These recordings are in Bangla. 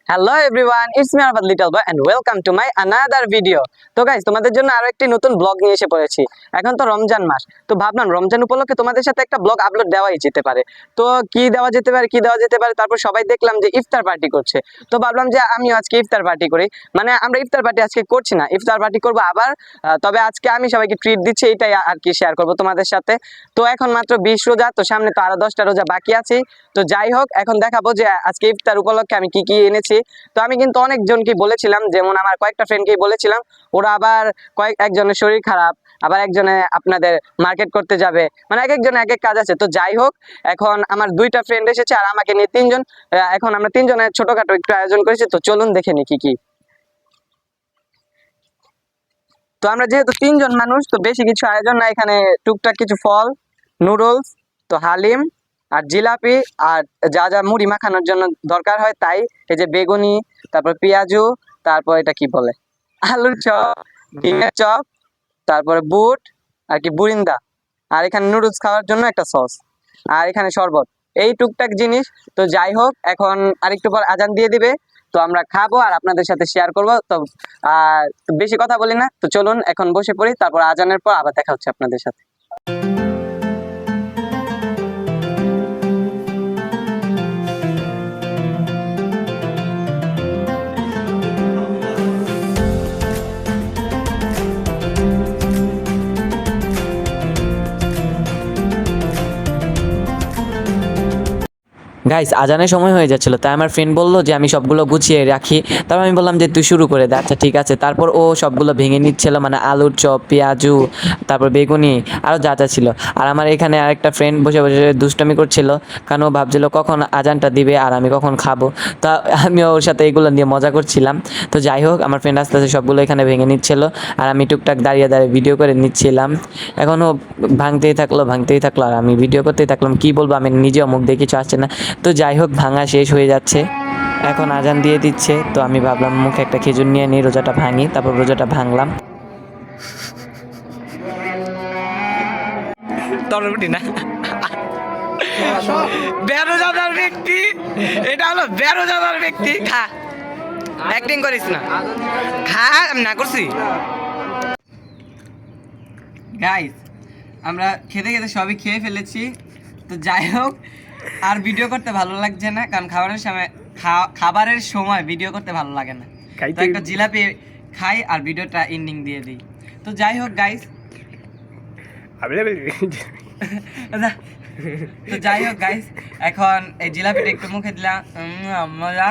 Hello everyone, it's me Arbad little boy and welcome to my another video. তো গাইস, তোমাদের জন্য আরো একটি নতুন ব্লগ নিয়ে এসে পড়েছি। এখন তো রমজান মাস, তো ভাবলাম রমজান উপলক্ষে তোমাদের সাথে একটা ব্লগ আপলোড দেওয়াই যেতে পারে। তো কি দেওয়া যেতে পারে তারপর সবাই দেখলাম যে ইফতার পার্টি করছে। তো ভাবলাম যে আমিও আজকে ইফতার পার্টি করি। মানে আমরা ইফতার পার্টি আজকে করছি না, ইফতার পার্টি করবো আবার। তবে আজকে আমি সবাইকে ট্রিট দিচ্ছি, এটাই আর কি শেয়ার করবো তোমাদের সাথে। তো এখন মাত্র 20 রোজা, তো সামনে তো আরো 10টা রোজা বাকি আছে। তো যাই হোক, এখন দেখাবো যে আজকে ইফতার উপলক্ষে আমি কি কি এনেছি। তো আমি কিন্তু অনেকজনকে বলেছিলাম, যেমন আমার কয়েকটা ফ্রেন্ডকেই বলেছিলাম, ওরা আবার একজনের শরীর খারাপ, আবার একজনে আপনাদের মার্কেট করতে যাবে, মানে এক একজন এক এক কাজ আছে। তো যাই হোক, এখন আমার 2টা ফ্রেন্ড এসেছে আর আমাকে নিয়ে 3জন। এখন আমরা 3জনের ছোটখাটো একটু আয়োজন করেছি, তো চলুন দেখে নি কি কি। তো আমরা যেহেতু 3জন মানুষ, তো বেশি কিছু আয়োজন না, এখানে টুকটাক কিছু ফল, নুডলস, তো হালিম আর জিলাপি, আর যা যা মুড়ি মাখানোর জন্য দরকার হয় তাই। এই যে বেগুনি, তারপর পেঁয়াজু, তারপর এটা কি বলে, আলুর চপ, ডিমের চপ, তারপরে বুট আর কি বুরিন্দা, আর এখানে নুডলস খাওয়ার জন্য একটা সস, আর এখানে শরবত, এই টুকটাক জিনিস। তো যাই হোক, এখন আরেকটু পর আজান দিয়ে দিবে, তো আমরা খাবো আর আপনাদের সাথে শেয়ার করব। তো বেশি কথা বলি না, তো চলুন এখন বসে পড়ি, তারপর আজানের পর আবার দেখা হচ্ছে আপনাদের সাথে। গাইস, আজানের সময় হয়ে যাচ্ছিল, তাই আমার ফ্রেন্ড বললো যে আমি সবগুলো গুছিয়ে রাখি। তারপর আমি বললাম যে তুই শুরু করে দে। আচ্ছা ঠিক আছে। তারপর ও সবগুলো ভেঙে নিচ্ছিল, মানে আলুর চপ, পেঁয়াজু, তারপর বেগুনি, আরও যা যা ছিল। আর আমার এখানে আরেকটা ফ্রেন্ড বসে বসে দুষ্টামি করছিল, কারণ ও ভাবছিল কখন আজানটা দিবে আর আমি কখন খাবো। তা আমি ওর সাথে এগুলো নিয়ে মজা করছিলাম। তো যাই হোক, আমার ফ্রেন্ড আস্তে আস্তে সবগুলো এখানে ভেঙে নিচ্ছিল আর আমি টুকটাক দাঁড়িয়ে দাঁড়িয়ে ভিডিও করে নিচ্ছিলাম। এখনও ভাঙতেই থাকলো আর আমি ভিডিও করতেই থাকলাম। কি বলবো, আমি নিজেও মুখ দিয়ে কিছু আসছে না। তো যাই হোক, ভাঙা শেষ হয়ে যাচ্ছে, এখন আজান দিয়ে দিচ্ছে। তো আমি ভাবলাম মুখে একটা খেজুর নিয়ে নিই, রোজাটা ভাঙি। তারপর রোজাটা ভাঙলাম। তরমুটি না, বেরোজাদার ব্যক্তি, এটা হলো বেরোজাদার ব্যক্তি। খা, অ্যাক্টিং করিস না, খা। আমি না করছি। গাইস, আমরা খেতে খেতে সবই খেয়ে ফেলেছি। তো যাই হোক, আর ভিডিও করতে ভালো লাগছে না, কারণ খাবারের সময় ভিডিও করতে ভালো লাগে না। তো একটা জিলাপি খাই আর ভিডিওটা এন্ডিং দিয়ে দিই। তো যাই হোক গাইস, তো যাই হোক গাইস, এখন এই জিলাপিটা একটু মুখে দিলাম, মজা।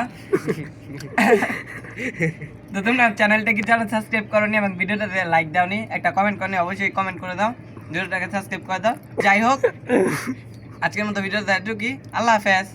তো তোমরা চ্যানেলটা কি যারা সাবস্ক্রাইব করোনি এবং ভিডিওটাতে লাইক দাওনি, একটা কমেন্ট করনি, অবশ্যই কমেন্ট করে দাও, ভিডিওটাকে সাবস্ক্রাইব করে দাও। যাই হোক, আজকের মতো ভিডিওটা এটুকুই। আল্লাহ হাফেজ।